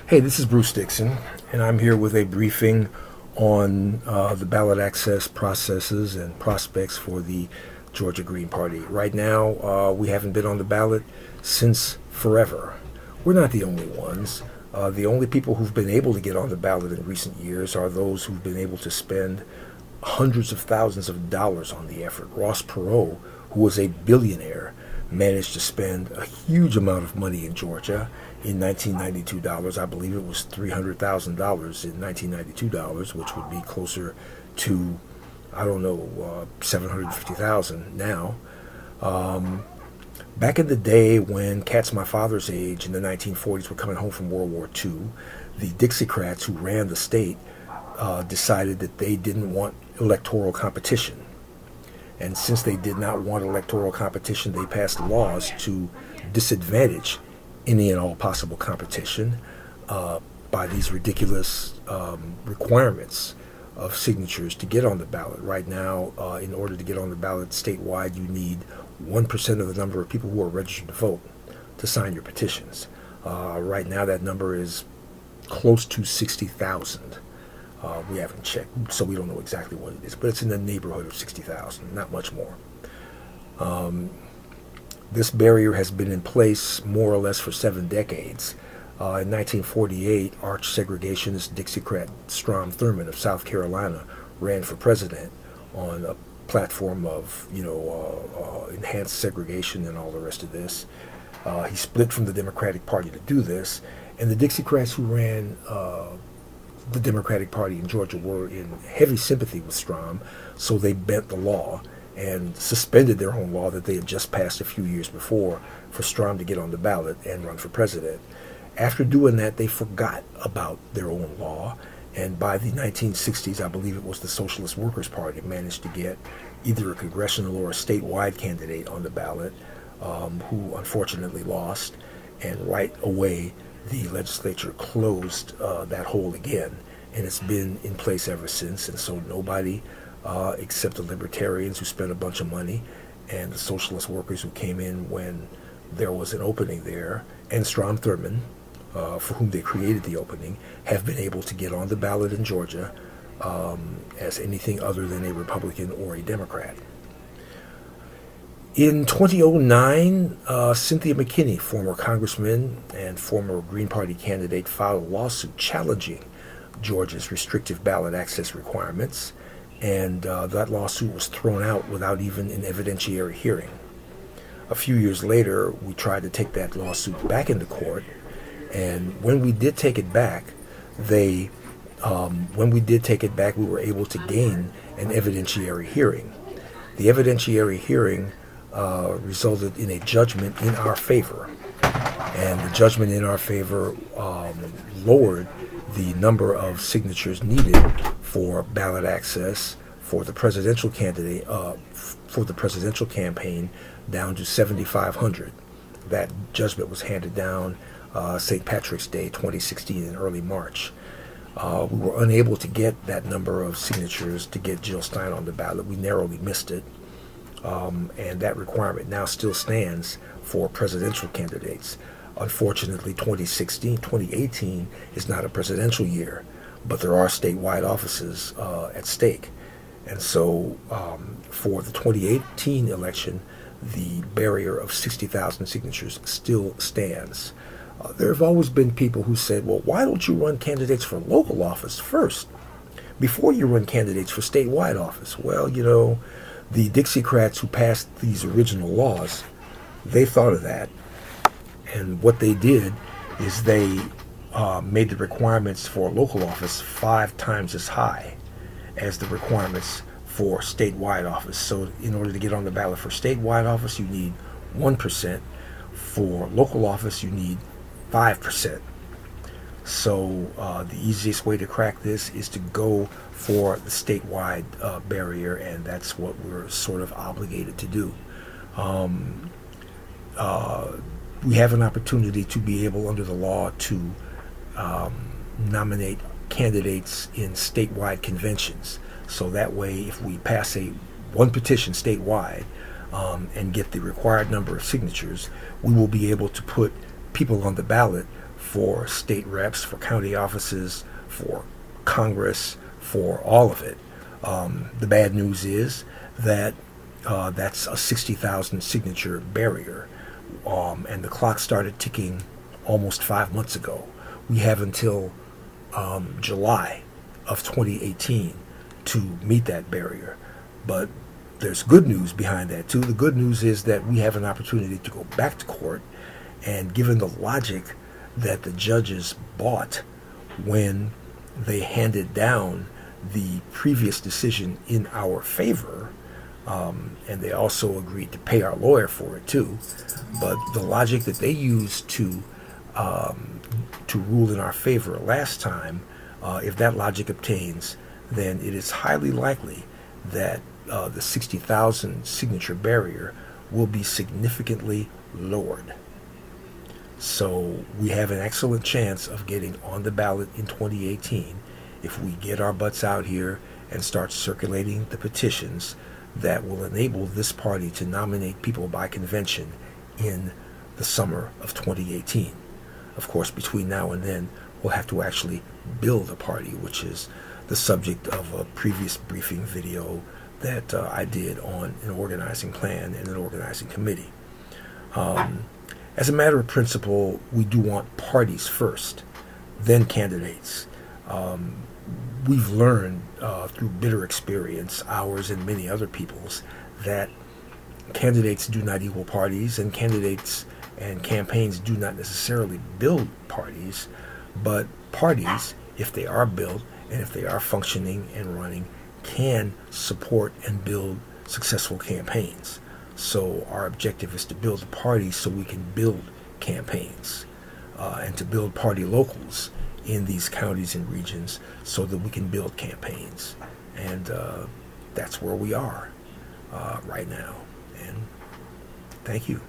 Hey, this is Bruce Dixon, and I'm here with a briefing on the ballot access processes and prospects for the Georgia Green Party. Right now, we haven't been on the ballot since forever. We're not the only ones. The only people who've been able to get on the ballot in recent years are those who've been able to spend hundreds of thousands of dollars on the effort. Ross Perot, who was a billionaire, managed to spend a huge amount of money in Georgia in 1992 dollars. I believe it was $300,000 in 1992 dollars, which would be closer to, I don't know, 750,000 now. Back in the day when cats my father's age in the 1940s were coming home from World War II, the Dixiecrats who ran the state decided that they didn't want electoral competition. And since they did not want electoral competition, they passed laws to disadvantage any and all possible competition by these ridiculous requirements of signatures to get on the ballot. Right now, in order to get on the ballot statewide, you need 1% of the number of people who are registered to vote to sign your petitions. Right now, that number is close to 60,000. We haven't checked, so we don't know exactly what it is, but it's in the neighborhood of 60,000, not much more. This barrier has been in place more or less for 7 decades. In 1948, arch segregationist Dixiecrat Strom Thurmond of South Carolina ran for president on a platform of, enhanced segregation and all the rest of this. He split from the Democratic Party to do this, and the Dixiecrats who ran the Democratic Party in Georgia were in heavy sympathy with Strom, so they bent the law and suspended their own law that they had just passed a few years before for Strom to get on the ballot and run for president. After doing that, they forgot about their own law, and by the 1960s, I believe it was the Socialist Workers' Party managed to get either a congressional or a statewide candidate on the ballot, who unfortunately lost, and right away the legislature closed that hole again, and it's been in place ever since. And so nobody except the libertarians who spent a bunch of money and the socialist workers who came in when there was an opening there, and Strom Thurmond, for whom they created the opening, have been able to get on the ballot in Georgia as anything other than a Republican or a Democrat. In 2009, Cynthia McKinney, former congressman and former Green Party candidate, filed a lawsuit challenging Georgia's restrictive ballot access requirements, and that lawsuit was thrown out without even an evidentiary hearing. A few years later, we tried to take that lawsuit back into court, and when we did take it back, we were able to gain an evidentiary hearing. The evidentiary hearing resulted in a judgment in our favor, and the judgment in our favor lowered the number of signatures needed for ballot access for the presidential candidate for the presidential campaign down to 7,500. That judgment was handed down St. Patrick's Day 2016 in early March. We were unable to get that number of signatures to get Jill Stein on the ballot. We narrowly missed it. And that requirement now still stands for presidential candidates. Unfortunately, 2018 is not a presidential year, but there are statewide offices at stake. And so for the 2018 election, the barrier of 60,000 signatures still stands. There have always been people who said, well, why don't you run candidates for local office first before you run candidates for statewide office? Well, the Dixiecrats who passed these original laws, they thought of that. And what they did is they made the requirements for local office 5 times as high as the requirements for statewide office. So in order to get on the ballot for statewide office, you need 1%. For local office, you need 5%. So the easiest way to crack this is to go for the statewide barrier, and that's what we're sort of obligated to do. We have an opportunity to be able, under the law, to nominate candidates in statewide conventions. So that way, if we pass one petition statewide and get the required number of signatures, we will be able to put people on the ballot for state reps, for county offices, for Congress, for all of it. The bad news is that that's a 60,000 signature barrier, and the clock started ticking almost 5 months ago. We have until July of 2018 to meet that barrier. But there's good news behind that too. The good news is that we have an opportunity to go back to court, and given the logic that the judges bought when they handed down the previous decision in our favor, and they also agreed to pay our lawyer for it too, but the logic that they used to rule in our favor last time, if that logic obtains, then it is highly likely that the 60,000 signature barrier will be significantly lowered. So we have an excellent chance of getting on the ballot in 2018 if we get our butts out here and start circulating the petitions that will enable this party to nominate people by convention in the summer of 2018. Of course, between now and then, we'll have to actually build a party, which is the subject of a previous briefing video that I did on an organizing plan and an organizing committee. As a matter of principle, we do want parties first, then candidates. We've learned through bitter experience, ours and many other people's, that candidates do not equal parties, and candidates and campaigns do not necessarily build parties, but parties, if they are built and if they are functioning and running, can support and build successful campaigns. So our objective is to build a party so we can build campaigns, and to build party locals in these counties and regions so that we can build campaigns. And that's where we are right now. And thank you.